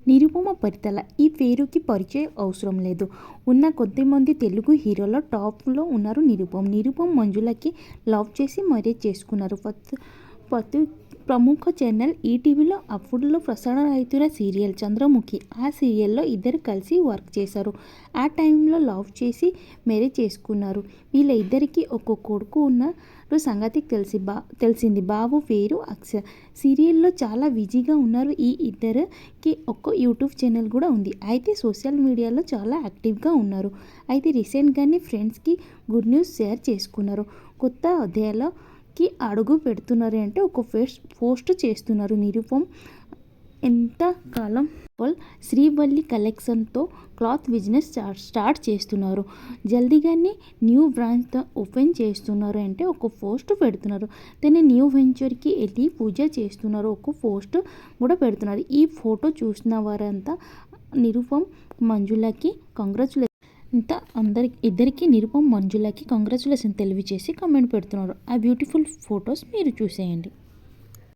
నిరుపమ పరితల ఈ పేరుకి పరిచయం అవసరం లేదు. ఉన్న కొద్దిమంది తెలుగు హీరోల టాప్లో ఉన్నారు నిరుపమ్ మంజులకి లవ్ చేసి మ్యారేజ్ చేసుకున్నారు. ప్రముఖ ఛానల్ ఈటీవీలో అప్పుడులో ప్రసారం అవుతున్న సీరియల్ చంద్రముఖి. ఆ సీరియల్లో ఇద్దరు కలిసి వర్క్ చేశారు. ఆ టైంలో లవ్ చేసి మ్యారేజ్ చేసుకున్నారు. వీళ్ళ ఇద్దరికి ఒక కొడుకు ఉన్న సంగతి తెలిసింది. బాబు పేరు అక్షర్. సీరియల్లో చాలా బిజీగా ఉన్నారు. ఈ ఇద్దరికి ఒక యూట్యూబ్ ఛానల్ కూడా ఉంది. అయితే సోషల్ మీడియాలో చాలా యాక్టివ్గా ఉన్నారు. అయితే రీసెంట్గానే ఫ్రెండ్స్కి గుడ్ న్యూస్ షేర్ చేసుకున్నారు. కొత్త అధ్యాయాలకి అడుగు పెడుతున్నారు అంటే ఒక పోస్ట్ చేస్తున్నారు. నిరుపమ్ ఎంతకాలం శ్రీవల్లి కలెక్షన్తో క్లాత్ బిజినెస్ స్టార్ట్ చేస్తున్నారు. జల్దీగానే న్యూ బ్రాంచ్ ఓపెన్ చేస్తున్నారు అంటే ఒక పోస్ట్ పెడుతున్నారు. తన న్యూ వెంచర్కి వెళ్ళి పూజ చేస్తున్నారు. ఒక పోస్ట్ కూడా పెడుతున్నారు. ఈ ఫోటో చూసిన వారంతా నిరుపమ్ మంజులకి ఇద్దరికి నిరుపమ్ మంజులకి కంగ్రాచులేషన్ తెలియజేసి కామెంట్ పెడుతున్నారు. ఆ బ్యూటిఫుల్ ఫొటోస్ మీరు చూసేయండి.